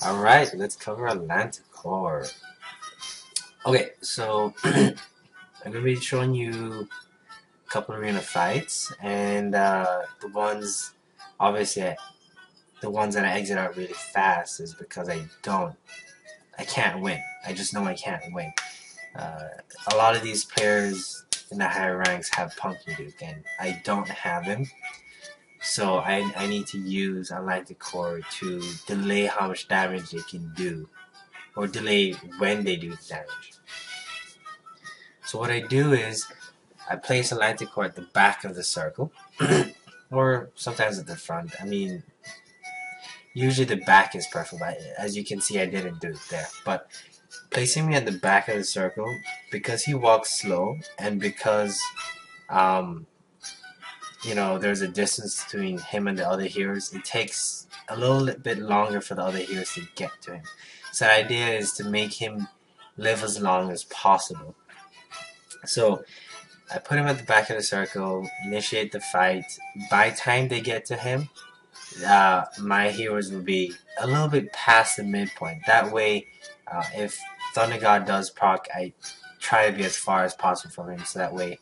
Alright, let's cover Atlanticore. Okay, so I'm gonna be showing you a couple arena fights, and obviously, the ones that I exit out really fast is because I can't win. I just know I can't win. Uh, a lot of these players in the higher ranks have Punky Duke, and I don't have him. So I need to use Atlanticore to delay how much damage they can do, or delay when they do the damage. So what I do is I place Atlanticore at the back of the circle, or sometimes at the front. I mean, usually the back is perfect, but as you can see, I didn't do it there. But placing me at the back of the circle, because he walks slow, and because um, there's a distance between him and the other heroes, it takes a little bit longer for the other heroes to get to him. So the idea is to make him live as long as possible. So I put him at the back of the circle, initiate the fight. By the time they get to him, my heroes will be a little bit past the midpoint. That way, if Thunder God does proc, I try to be as far as possible from him, so that way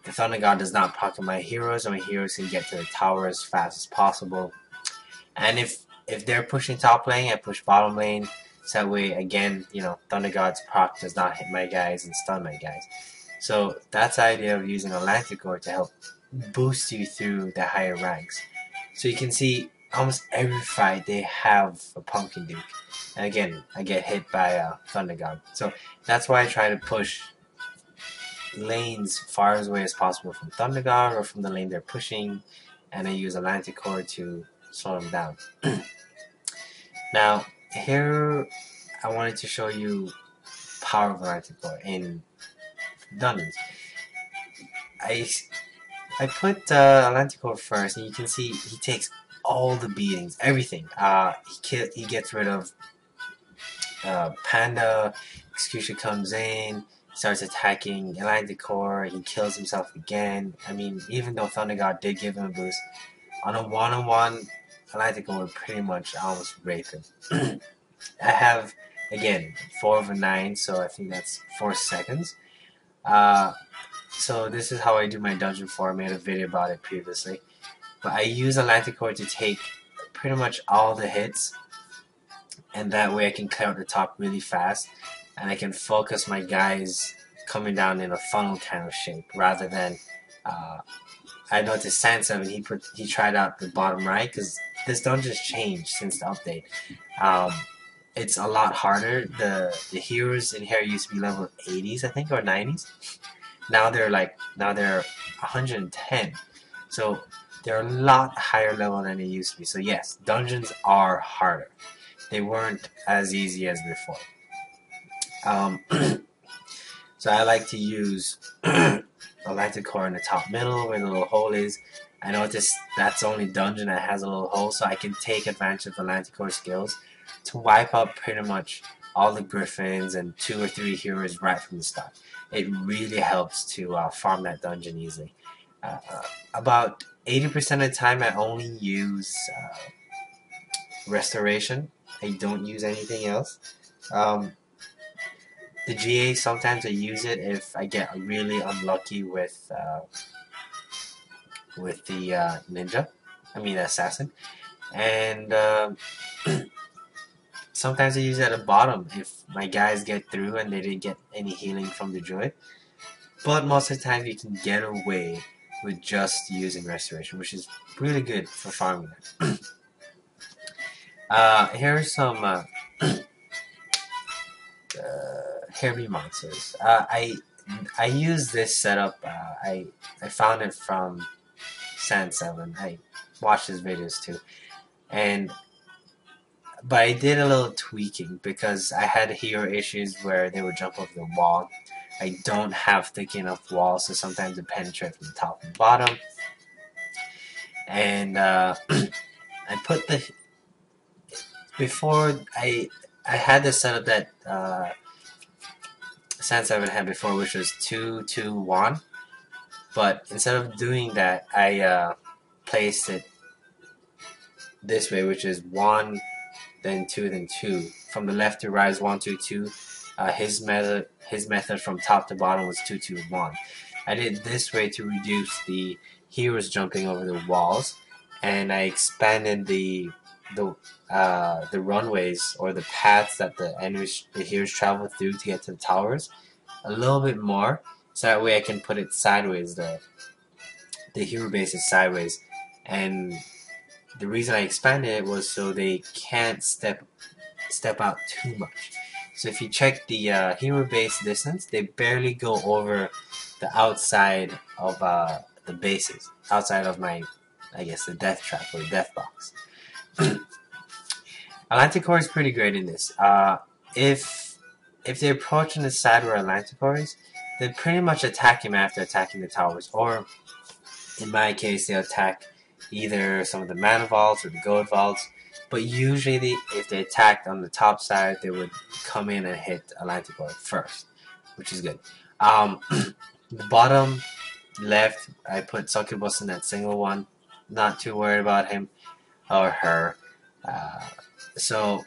the Thunder God does not proc my heroes, and my heroes can get to the tower as fast as possible. And if they're pushing top lane, I push bottom lane, so that way, again, Thunder God's proc does not hit my guys and stun my guys. So that's the idea of using Atlanticore to help boost you through the higher ranks. So you can see almost every fight they have a Pumpkin Duke. And again, I get hit by a Thunder God. So that's why I try to push lanes far away as possible from Thunder God or from the lane they're pushing, and I use Atlanticore to slow them down. Now, here I wanted to show you power of Atlanticore in dungeons. I put Atlanticore first, and you can see he takes all the beatings, everything. He gets rid of Panda. Execution comes in, starts attacking Atlanticore. He kills himself again. I mean, even though Thunder God did give him a boost, on a one-on-one, Atlanticore would pretty much almost rape him. I have, again, 4 of a 9, so I think that's 4 seconds. So this is how I do my dungeon 4. I made a video about it previously. But I use Atlanticore to take pretty much all the hits, and that way I can clear out the top really fast, and I can focus my guys coming down in a funnel kind of shape, rather than I noticed Sand 7, he tried out the bottom right, because this dungeon's changed since the update. It's a lot harder. The heroes in here used to be level 80s, I think, or 90s. Now they're 110. So they're a lot higher level than they used to be. So yes, dungeons are harder. They weren't as easy as before. So I like to use Atlanticore in the top middle where the little hole is. I noticed that's the only dungeon that has a little hole, so I can take advantage of Atlanticore skills to wipe out pretty much all the griffins and 2 or 3 heroes right from the start. It really helps to farm that dungeon easily. About 80% of the time I only use restoration. I don't use anything else. The GA, sometimes I use it if I get really unlucky with the ninja. I mean assassin. And sometimes I use it at the bottom if my guys get through and they didn't get any healing from the druid. But most of the time you can get away with just using restoration, which is really good for farming. Here are some heavy monsters. I use this setup. I found it from Sand 7. I watched his videos too, but I did a little tweaking because I had hero issues where they would jump over the wall. I don't have thick enough walls, so sometimes it penetrates from the top and bottom. And I put before I had the setup that Sand 7 had before, which was 2-2-1. But instead of doing that, I placed it this way, which is 1 then 2, then 2. From the left to right is 1, 2, 2. His method from top to bottom was 2, 2, 1. I did this way to reduce the heroes jumping over the walls, and I expanded the runways or the paths that the heroes travel through to get to the towers a little bit more, so that way I can put it sideways. The hero base is sideways, and the reason I expanded it was so they can't step out too much. So if you check the hero base distance, they barely go over the outside of the bases, outside of my, I guess, the death trap or the death box. Atlanticore is pretty great in this. If they approach on the side where Atlanticore is, they pretty much attack him after attacking the towers, or in my case, they attack either some of the mana vaults or the gold vaults. But usually, if they attacked on the top side, they would come in and hit Atlanticore first, which is good. The bottom left, I put Succubus in that single one. Not too worried about him or her. So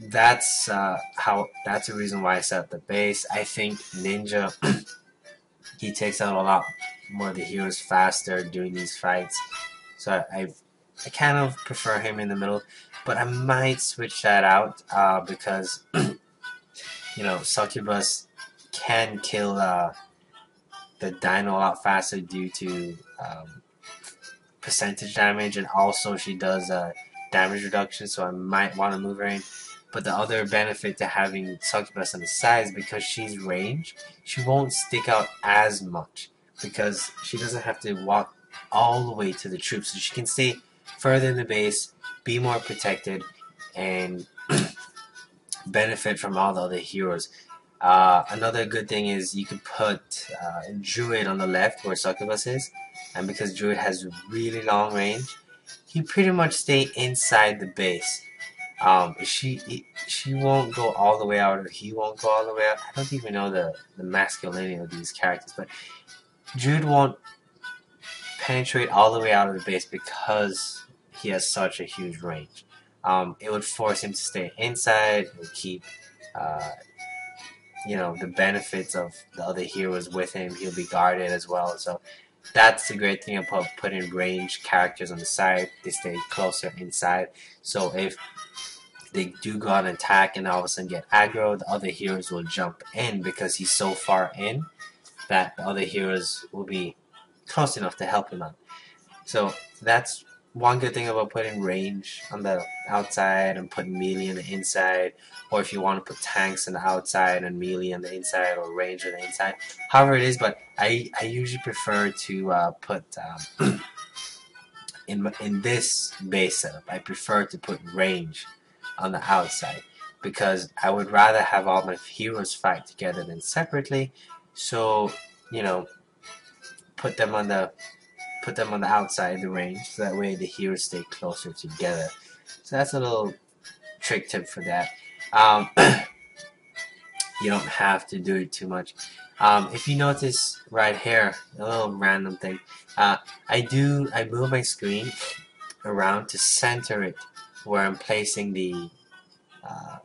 that's that's the reason why I set up the base. I think Ninja he takes out a lot more of the heroes faster during these fights. So I kind of prefer him in the middle, but I might switch that out because Succubus can kill the Dino a lot faster due to percentage damage, and also she does damage reduction, so I might want to move her in. But the other benefit to having Succubus on the side is because she's ranged, she won't stick out as much because she doesn't have to walk all the way to the troops, so she can stay further in the base, be more protected, and benefit from all the other heroes. Another good thing is you could put Druid on the left where Succubus is, and because Druid has really long range, he pretty much stay inside the base. She won't go all the way out, or he won't go all the way out. I don't even know the masculinity of these characters, but Druid won't penetrate all the way out of the base because he has such a huge range. It would force him to stay inside and keep the benefits of the other heroes with him. He'll be guarded as well, so that's the great thing about putting ranged characters on the side. They stay closer inside, so if they do go out and attack and all of a sudden get aggro, the other heroes will jump in because he's so far in that the other heroes will be close enough to help him out. So that's one good thing about putting range on the outside and putting melee on the inside, or if you want to put tanks on the outside and melee on the inside, or range on the inside, however it is. But I usually prefer to put in this base setup, I prefer to put range on the outside because I would rather have all my heroes fight together than separately. So put them on the outside, the range, so that way the heroes stay closer together. So that's a little trick tip for that. You don't have to do it too much. If you notice right here, a little random thing, I move my screen around to center it where I'm placing the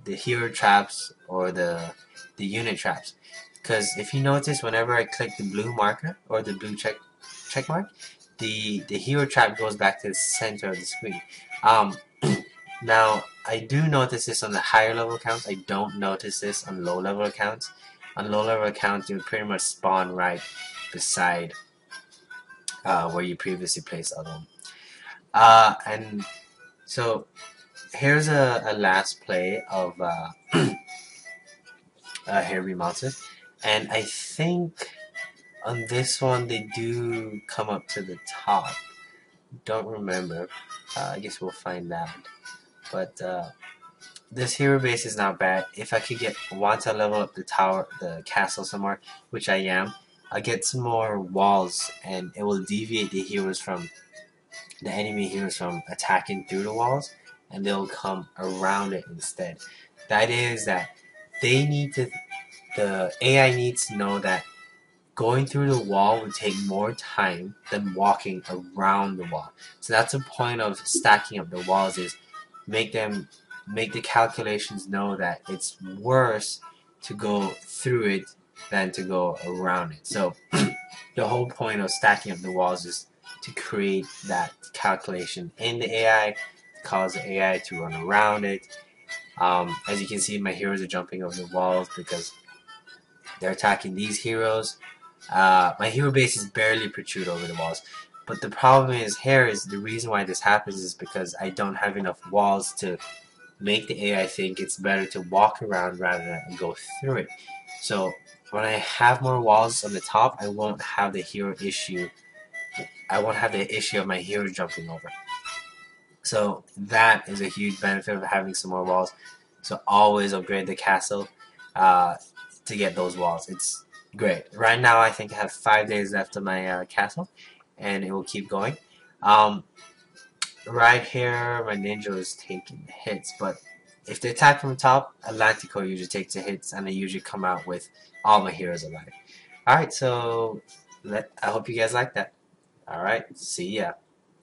hero traps or the unit traps. Because if you notice, whenever I click the blue marker or the blue check mark, the hero trap goes back to the center of the screen. Now, I do notice this on the higher level accounts. I don't notice this on low level accounts. On low level accounts, you pretty much spawn right beside where you previously placed the other one. And so here's a last play of Heavy Monsters, and I think on this one they do come up to the top. Don't remember. I guess we'll find out. But this hero base is not bad. If I could want to level up the castle somewhere, which I am, I'll get some more walls, and it will deviate the enemy heroes from attacking through the walls, and they'll come around it instead. The idea is that the AI needs to know that going through the wall would take more time than walking around the wall. So that's the point of stacking up the walls, is make them make the calculations know that it's worse to go through it than to go around it. So the whole point of stacking up the walls is to create that calculation in the AI, cause the AI to run around it. As you can see, my heroes are jumping over the walls because they're attacking these heroes. My hero base is barely protrude over the walls. But the problem is here is the reason why this happens is because I don't have enough walls to make the AI think it's better to walk around rather than go through it. So when I have more walls on the top, I won't have the hero issue. I won't have the issue of my hero jumping over. So that is a huge benefit of having some more walls. So always upgrade the castle to get those walls. It's great. Right now I think I have 5 days left of my castle, and it will keep going. Um, right here, my ninja is taking hits, but if they attack from the top, Atlanticore usually takes the hits, and they usually come out with all my heroes alive. Alright, so I hope you guys like that. Alright, see ya.